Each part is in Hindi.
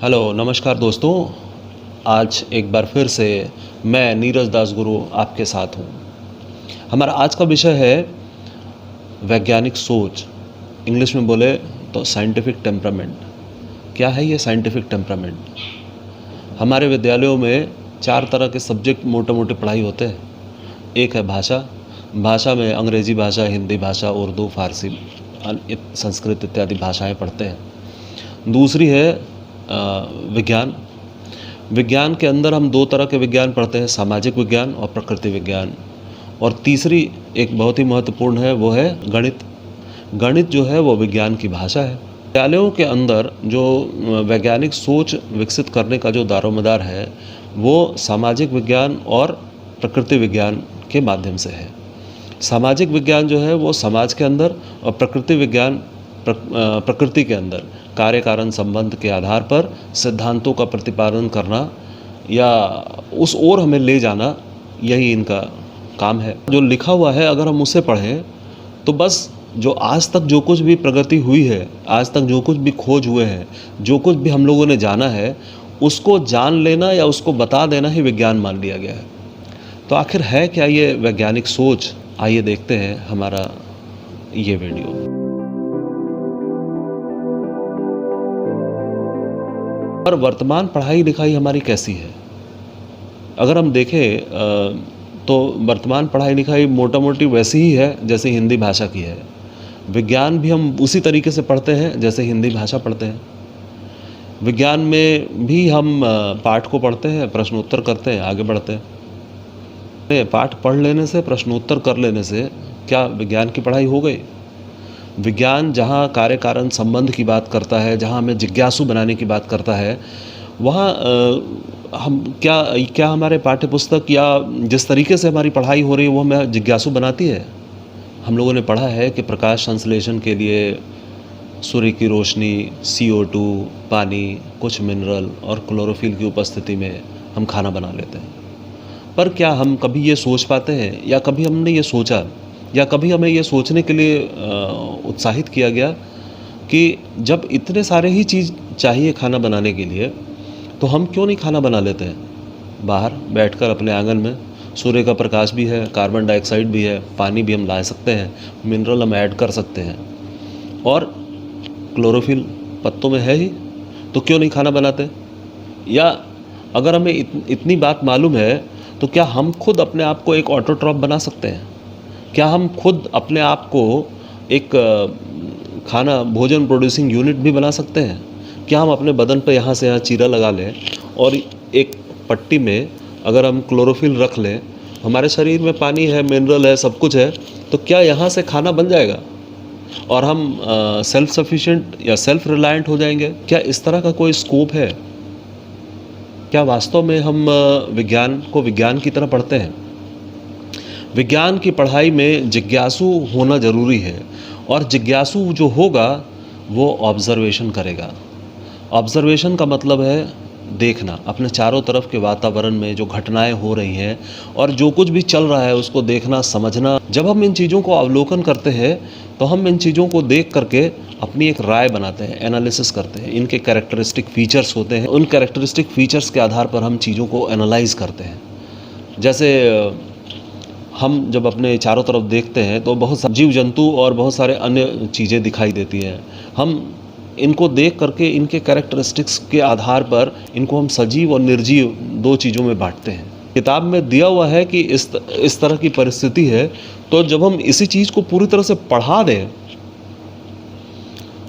हेलो नमस्कार दोस्तों। आज एक बार फिर से मैं नीरज दास गुरु आपके साथ हूँ। हमारा आज का विषय है वैज्ञानिक सोच। इंग्लिश में बोले तो साइंटिफिक टेम्परामेंट। क्या है ये साइंटिफिक टेम्परामेंट? हमारे विद्यालयों में 4 तरह के सब्जेक्ट मोटे मोटे पढ़ाई होते हैं। एक है भाषा। भाषा में अंग्रेज़ी भाषा, हिंदी भाषा, उर्दू, फारसी, संस्कृत इत्यादि भाषाएं पढ़ते हैं। दूसरी है विज्ञान। विज्ञान के अंदर हम 2 तरह के विज्ञान पढ़ते हैं, सामाजिक विज्ञान और प्रकृति विज्ञान। और तीसरी एक बहुत ही महत्वपूर्ण है, वो है गणित। गणित जो है वो विज्ञान की भाषा है। विद्यालयों के अंदर जो वैज्ञानिक सोच विकसित करने का जो दारोमदार है वो सामाजिक विज्ञान और प्रकृति विज्ञान के माध्यम से है। सामाजिक विज्ञान जो है वो समाज के अंदर और प्रकृति विज्ञान प्रकृति के अंदर कार्य कारण संबंध के आधार पर सिद्धांतों का प्रतिपादन करना या उस ओर हमें ले जाना, यही इनका काम है। जो लिखा हुआ है अगर हम उसे पढ़ें तो बस जो आज तक जो कुछ भी प्रगति हुई है, आज तक जो कुछ भी खोज हुए हैं, जो कुछ भी हम लोगों ने जाना है, उसको जान लेना या उसको बता देना ही विज्ञान मान लिया गया है। तो आखिर है क्या ये वैज्ञानिक सोच? आइए देखते हैं हमारा ये वीडियो। और वर्तमान पढ़ाई लिखाई हमारी कैसी है? अगर हम देखें तो वर्तमान पढ़ाई लिखाई मोटा मोटी वैसी ही है जैसे हिंदी भाषा की है। विज्ञान भी हम उसी तरीके से पढ़ते हैं जैसे हिंदी भाषा पढ़ते हैं। विज्ञान में भी हम पाठ को पढ़ते हैं, प्रश्नोत्तर करते हैं, आगे बढ़ते हैं। पाठ पढ़ लेने से, प्रश्नोत्तर कर लेने से क्या विज्ञान की पढ़ाई हो गई? विज्ञान जहाँ कार्य कारण संबंध की बात करता है, जहाँ हमें जिज्ञासु बनाने की बात करता है, वहाँ हम क्या हमारे पाठ्य पुस्तक या जिस तरीके से हमारी पढ़ाई हो रही है वो हमें जिज्ञासु बनाती है? हम लोगों ने पढ़ा है कि प्रकाश संश्लेषण के लिए सूर्य की रोशनी, CO2, पानी, कुछ मिनरल और क्लोरोफिल की उपस्थिति में हम खाना बना लेते हैं। पर क्या हम कभी ये सोच पाते हैं, या कभी हमने ये सोचा, या कभी हमें ये सोचने के लिए उत्साहित किया गया कि जब इतने सारे ही चीज़ चाहिए खाना बनाने के लिए, तो हम क्यों नहीं खाना बना लेते हैं बाहर बैठकर अपने आंगन में? सूर्य का प्रकाश भी है, कार्बन डाइऑक्साइड भी है, पानी भी हम ला सकते हैं, मिनरल हम ऐड कर सकते हैं, और क्लोरोफिल पत्तों में है ही, तो क्यों नहीं खाना बनाते? या अगर हमें इतनी बात मालूम है तो क्या हम खुद अपने आप को एक ऑटोट्रॉफ बना सकते हैं? क्या हम खुद अपने आप को एक खाना भोजन प्रोड्यूसिंग यूनिट भी बना सकते हैं? क्या हम अपने बदन पर यहाँ से यहाँ चीरा लगा लें और एक पट्टी में अगर हम क्लोरोफिल रख लें, हमारे शरीर में पानी है, मिनरल है, सब कुछ है, तो क्या यहाँ से खाना बन जाएगा और हम सेल्फ सफिशिएंट या सेल्फ रिलायंट हो जाएंगे? क्या इस तरह का कोई स्कोप है? क्या वास्तव में हम विज्ञान को विज्ञान की तरह पढ़ते हैं? विज्ञान की पढ़ाई में जिज्ञासु होना ज़रूरी है, और जिज्ञासु जो होगा वो ऑब्ज़र्वेशन करेगा। ऑब्ज़र्वेशन का मतलब है देखना, अपने चारों तरफ के वातावरण में जो घटनाएं हो रही हैं और जो कुछ भी चल रहा है उसको देखना, समझना। जब हम इन चीज़ों को अवलोकन करते हैं तो हम इन चीज़ों को देख करके अपनी एक राय बनाते हैं, एनालिसिस करते हैं। इनके कैरेक्टरिस्टिक फीचर्स होते हैं, उन कैरेक्टरिस्टिक फीचर्स के आधार पर हम चीज़ों को एनालाइज़ करते हैं। जैसे हम जब अपने चारों तरफ देखते हैं तो बहुत जीव जंतु और बहुत सारे अन्य चीज़ें दिखाई देती हैं। हम इनको देख करके इनके कैरेक्टरिस्टिक्स के आधार पर इनको हम सजीव और निर्जीव 2 चीज़ों में बांटते हैं। किताब में दिया हुआ है कि इस तरह की परिस्थिति है, तो जब हम इसी चीज़ को पूरी तरह से पढ़ा दें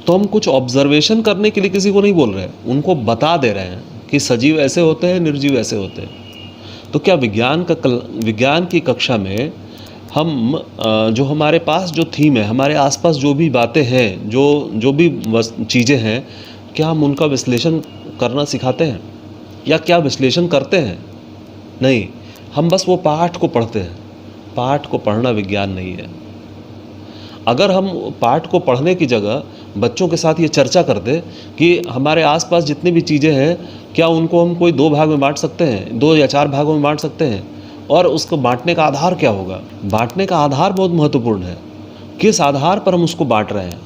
तो हम कुछ ऑब्जर्वेशन करने के लिए किसी को नहीं बोल रहे हैं, उनको बता दे रहे हैं कि सजीव ऐसे होते हैं, निर्जीव ऐसे होते हैं। तो क्या विज्ञान की कक्षा में हम जो हमारे पास जो थीम है, हमारे आसपास जो भी बातें हैं, जो भी चीज़ें हैं, क्या हम उनका विश्लेषण करना सिखाते हैं या क्या विश्लेषण करते हैं? नहीं, हम बस वो पाठ को पढ़ते हैं। पाठ को पढ़ना विज्ञान नहीं है। अगर हम पाठ को पढ़ने की जगह बच्चों के साथ ये चर्चा करते कि हमारे आसपास जितनी भी चीज़ें हैं, क्या उनको हम कोई 2 भाग में बांट सकते हैं, 2 या 4 भागों में बांट सकते हैं, और उसको बांटने का आधार क्या होगा? बांटने का आधार बहुत महत्वपूर्ण है। किस आधार पर हम उसको बांट रहे हैं?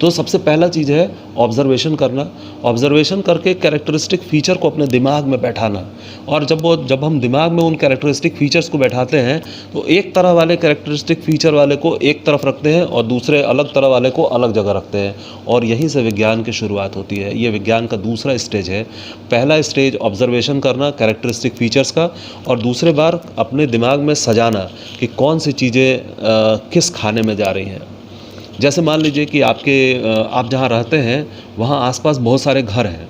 तो सबसे पहला चीज़ है ऑब्ज़र्वेशन करना। ऑब्ज़र्वेशन करके कैरेक्टरिस्टिक फ़ीचर को अपने दिमाग में बैठाना, और जब हम दिमाग में उन कैरेक्टरिस्टिक फ़ीचर्स को बैठाते हैं तो एक तरह वाले कैरेक्टरिस्टिक फ़ीचर वाले को एक तरफ रखते हैं और दूसरे अलग तरह वाले को अलग जगह रखते हैं, और यहीं से विज्ञान की शुरुआत होती है। ये विज्ञान का दूसरा स्टेज है। पहला स्टेज ऑब्ज़र्वेशन करना कैरेक्टरिस्टिक फ़ीचर्स का, और दूसरे बार अपने दिमाग में सजाना कि कौन सी चीज़ें किस खाने में जा रही हैं। जैसे मान लीजिए कि आप जहाँ रहते हैं वहाँ आसपास बहुत सारे घर हैं।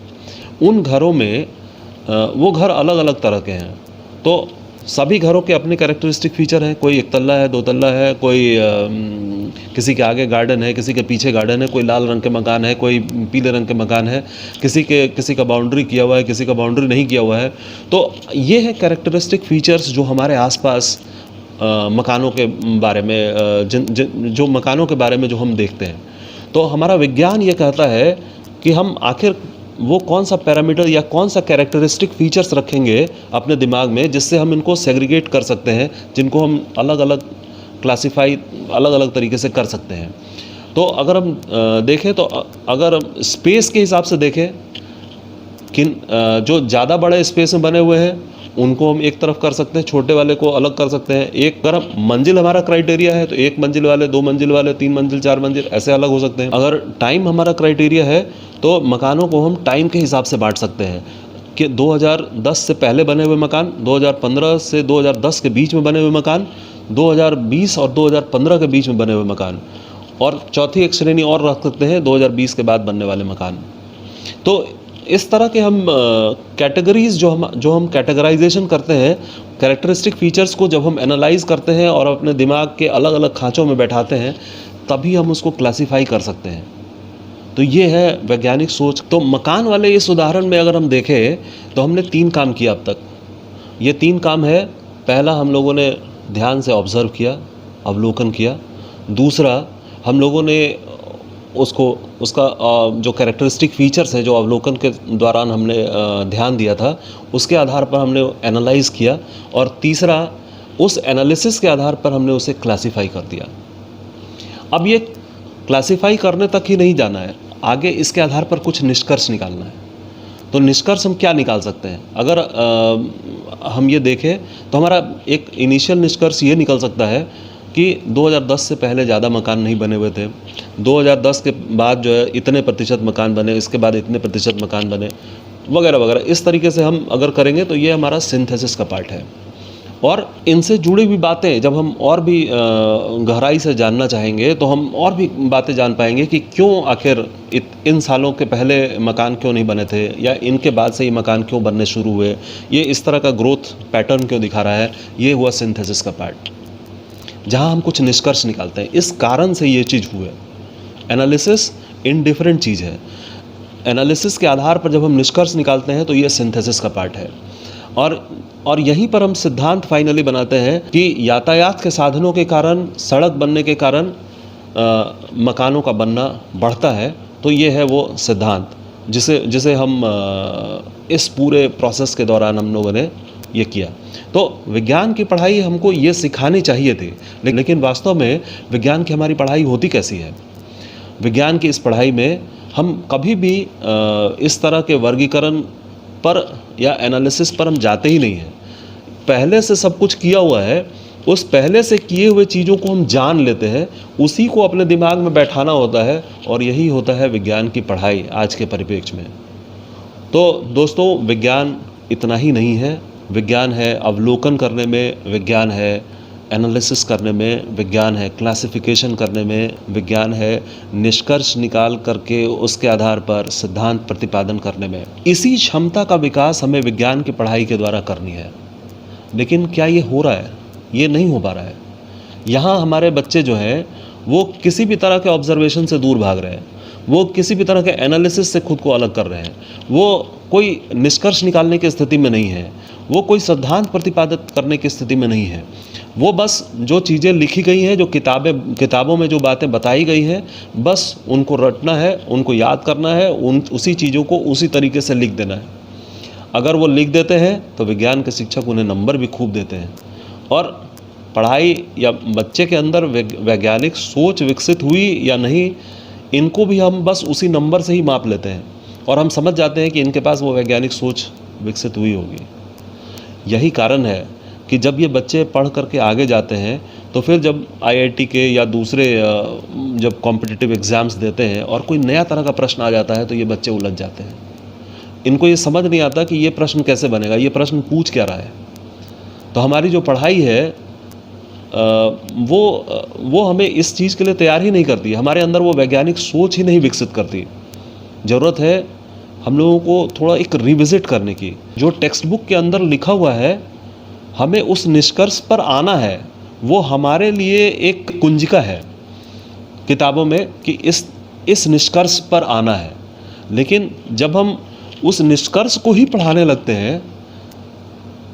उन घरों में वो घर अलग अलग तरह के हैं, तो सभी घरों के अपने कैरेक्टरिस्टिक फ़ीचर हैं। कोई एक तल्ला है, दो तल्ला है, कोई किसी के आगे गार्डन है, किसी के पीछे गार्डन है, कोई लाल रंग के मकान है, कोई पीले रंग के मकान है, किसी का बाउंड्री किया हुआ है, किसी का बाउंड्री नहीं किया हुआ है। तो ये है कैरेक्टरिस्टिक फ़ीचर्स जो हमारे आसपास मकानों के बारे में जो मकानों के बारे में जो हम देखते हैं। तो हमारा विज्ञान ये कहता है कि हम आखिर वो कौन सा पैरामीटर या कौन सा कैरेक्टरिस्टिक फ़ीचर्स रखेंगे अपने दिमाग में जिससे हम इनको सेग्रीगेट कर सकते हैं, जिनको हम अलग अलग क्लासीफाई अलग अलग तरीके से कर सकते हैं। तो अगर हम देखें तो अगर स्पेस के हिसाब से देखें, जो ज़्यादा बड़े स्पेस में बने हुए हैं उनको हम एक तरफ कर सकते हैं, छोटे वाले को अलग कर सकते हैं। एक अगर मंजिल हमारा क्राइटेरिया है तो एक मंजिल वाले, दो मंजिल वाले, तीन मंजिल, चार मंजिल, ऐसे अलग हो सकते हैं। अगर टाइम हमारा क्राइटेरिया है तो मकानों को हम टाइम के हिसाब से बांट सकते हैं कि 2010 से पहले बने हुए मकान, 2015 से 2010 के बीच में बने हुए मकान, 2020 और 2015 के बीच में बने हुए मकान, और चौथी एक श्रेणी और रख सकते हैं 2020 के बाद बनने वाले मकान। तो इस तरह के हम कैटेगरीज़ जो हम कैटेगराइजेशन करते हैं, कैरेक्टरिस्टिक फ़ीचर्स को जब हम एनालाइज़ करते हैं और अपने दिमाग के अलग अलग खाँचों में बैठाते हैं, तभी हम उसको क्लासीफाई कर सकते हैं। तो ये है वैज्ञानिक सोच। तो मकान वाले इस उदाहरण में अगर हम देखें तो हमने 3 काम किया अब तक। ये 3 काम है, पहला हम लोगों ने ध्यान से ऑब्ज़र्व किया, अवलोकन किया। दूसरा हम लोगों ने उसका जो कैरेक्टरिस्टिक फ़ीचर्स है जो अवलोकन के दौरान हमने ध्यान दिया था, उसके आधार पर हमने एनालाइज़ किया, और तीसरा उस एनालिसिस के आधार पर हमने उसे क्लासीफाई कर दिया। अब ये क्लासीफाई करने तक ही नहीं जाना है, आगे इसके आधार पर कुछ निष्कर्ष निकालना है। तो निष्कर्ष हम क्या निकाल सकते हैं? अगर हम ये देखें तो हमारा एक इनिशियल निष्कर्ष ये निकल सकता है कि 2010 से पहले ज़्यादा मकान नहीं बने हुए थे, 2010 के बाद जो है इतने प्रतिशत मकान बने, इसके बाद इतने प्रतिशत मकान बने, वगैरह वगैरह। इस तरीके से हम अगर करेंगे तो ये हमारा सिंथेसिस का पार्ट है। और इनसे जुड़ी हुई बातें जब हम और भी गहराई से जानना चाहेंगे तो हम और भी बातें जान पाएंगे कि क्यों आखिर इन सालों के पहले मकान क्यों नहीं बने थे, या इनके बाद से ये मकान क्यों बनने शुरू हुए, ये इस तरह का ग्रोथ पैटर्न क्यों दिखा रहा है। ये हुआ सिंथेसिस का पार्ट, जहाँ हम कुछ निष्कर्ष निकालते हैं, इस कारण से ये चीज़ हुई है। एनालिसिस इनडिफरेंट चीज़ है। एनालिसिस के आधार पर जब हम निष्कर्ष निकालते हैं तो ये सिंथेसिस का पार्ट है। और यहीं पर हम सिद्धांत फाइनली बनाते हैं कि यातायात के साधनों के कारण, सड़क बनने के कारण मकानों का बनना बढ़ता है। तो ये है वो सिद्धांत जिसे हम इस पूरे प्रोसेस के दौरान हम लोगों ने ये किया। तो विज्ञान की पढ़ाई हमको ये सिखानी चाहिए थी, लेकिन वास्तव में विज्ञान की हमारी पढ़ाई होती कैसी है? विज्ञान की इस पढ़ाई में हम कभी भी इस तरह के वर्गीकरण पर या एनालिसिस पर हम जाते ही नहीं हैं। पहले से सब कुछ किया हुआ है, उस पहले से किए हुए चीज़ों को हम जान लेते हैं, उसी को अपने दिमाग में बैठाना होता है, और यही होता है विज्ञान की पढ़ाई आज के परिप्रेक्ष्य में। तो दोस्तों, विज्ञान इतना ही नहीं है। विज्ञान है अवलोकन करने में, विज्ञान है एनालिसिस करने में, विज्ञान है क्लासिफिकेशन करने में, विज्ञान है निष्कर्ष निकाल करके उसके आधार पर सिद्धांत प्रतिपादन करने में। इसी क्षमता का विकास हमें विज्ञान की पढ़ाई के द्वारा करनी है। लेकिन क्या ये हो रहा है? ये नहीं हो पा रहा है। यहाँ हमारे बच्चे जो हैं वो किसी भी तरह के ऑब्जर्वेशन से दूर भाग रहे हैं, वो किसी भी तरह के एनालिसिस से खुद को अलग कर रहे हैं, वो कोई निष्कर्ष निकालने की स्थिति में नहीं है, वो कोई सिद्धांत प्रतिपादित करने की स्थिति में नहीं है। वो बस जो चीज़ें लिखी गई हैं, जो किताबों में जो बातें बताई गई हैं, बस उनको रटना है, उनको याद करना है, उसी चीज़ों को उसी तरीके से लिख देना है। अगर वो लिख देते हैं तो विज्ञान के शिक्षक उन्हें नंबर भी खूब देते हैं। और पढ़ाई या बच्चे के अंदर वैज्ञानिक सोच विकसित हुई या नहीं, इनको भी हम बस उसी नंबर से ही माप लेते हैं और हम समझ जाते हैं कि इनके पास वो वैज्ञानिक सोच विकसित हुई होगी। यही कारण है कि जब ये बच्चे पढ़ करके आगे जाते हैं तो फिर जब आईआईटी के या दूसरे जब कॉम्पिटिटिव एग्ज़ाम्स देते हैं और कोई नया तरह का प्रश्न आ जाता है तो ये बच्चे उलझ जाते हैं। इनको ये समझ नहीं आता कि ये प्रश्न कैसे बनेगा, ये प्रश्न पूछ क्या रहा है। तो हमारी जो पढ़ाई है वो हमें इस चीज़ के लिए तैयार ही नहीं करती। हमारे अंदर वो वैज्ञानिक सोच ही नहीं विकसित करती। ज़रूरत है हम लोगों को थोड़ा एक रिविज़िट करने की। जो टेक्स्ट बुक के अंदर लिखा हुआ है, हमें उस निष्कर्ष पर आना है। वो हमारे लिए एक कुंजिका है किताबों में कि इस निष्कर्ष पर आना है। लेकिन जब हम उस निष्कर्ष को ही पढ़ाने लगते हैं,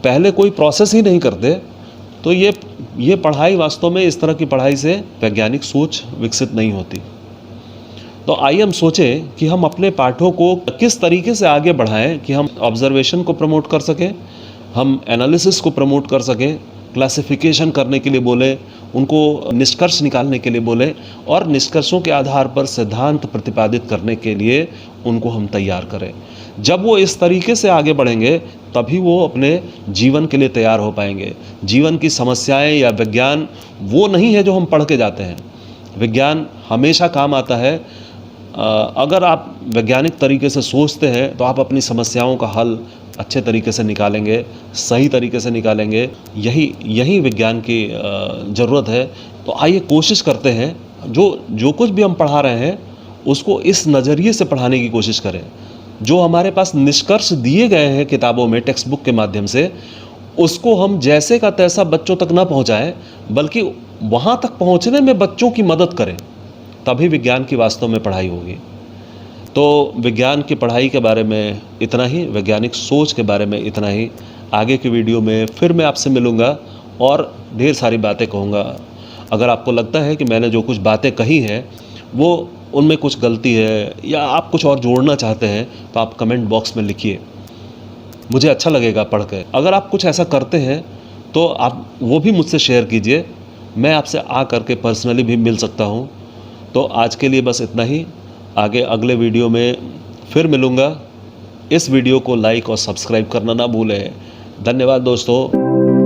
पहले कोई प्रोसेस ही नहीं करते, तो ये पढ़ाई वास्तव में इस तरह की पढ़ाई से वैज्ञानिक सोच विकसित नहीं होती। तो आइए हम सोचें कि हम अपने पाठों को किस तरीके से आगे बढ़ाएं कि हम ऑब्जर्वेशन को प्रमोट कर सकें, हम एनालिसिस को प्रमोट कर सकें, क्लासिफिकेशन करने के लिए बोलें, उनको निष्कर्ष निकालने के लिए बोलें और निष्कर्षों के आधार पर सिद्धांत प्रतिपादित करने के लिए उनको हम तैयार करें। जब वो इस तरीके से आगे बढ़ेंगे तभी वो अपने जीवन के लिए तैयार हो पाएंगे। जीवन की समस्याएं या विज्ञान वो नहीं है जो हम पढ़ के जाते हैं। विज्ञान हमेशा काम आता है। अगर आप वैज्ञानिक तरीके से सोचते हैं तो आप अपनी समस्याओं का हल अच्छे तरीके से निकालेंगे, सही तरीके से निकालेंगे। यही विज्ञान की ज़रूरत है। तो आइए कोशिश करते हैं जो कुछ भी हम पढ़ा रहे हैं उसको इस नज़रिए से पढ़ाने की कोशिश करें। जो हमारे पास निष्कर्ष दिए गए हैं किताबों में, टेक्स्ट बुक के माध्यम से, उसको हम जैसे का तैसा बच्चों तक ना पहुंचाएं, बल्कि वहां तक पहुंचने में बच्चों की मदद करें। तभी विज्ञान की वास्तव में पढ़ाई होगी। तो विज्ञान की पढ़ाई के बारे में इतना ही, वैज्ञानिक सोच के बारे में इतना ही। आगे की वीडियो में फिर मैं आपसे मिलूँगा और ढेर सारी बातें कहूँगा। अगर आपको लगता है कि मैंने जो कुछ बातें कही हैं वो उनमें कुछ गलती है या आप कुछ और जोड़ना चाहते हैं तो आप कमेंट बॉक्स में लिखिए, मुझे अच्छा लगेगा पढ़ के। अगर आप कुछ ऐसा करते हैं तो आप वो भी मुझसे शेयर कीजिए, मैं आपसे आ करके पर्सनली भी मिल सकता हूँ। तो आज के लिए बस इतना ही। आगे अगले वीडियो में फिर मिलूँगा। इस वीडियो को लाइक और सब्सक्राइब करना ना भूलें। धन्यवाद दोस्तों।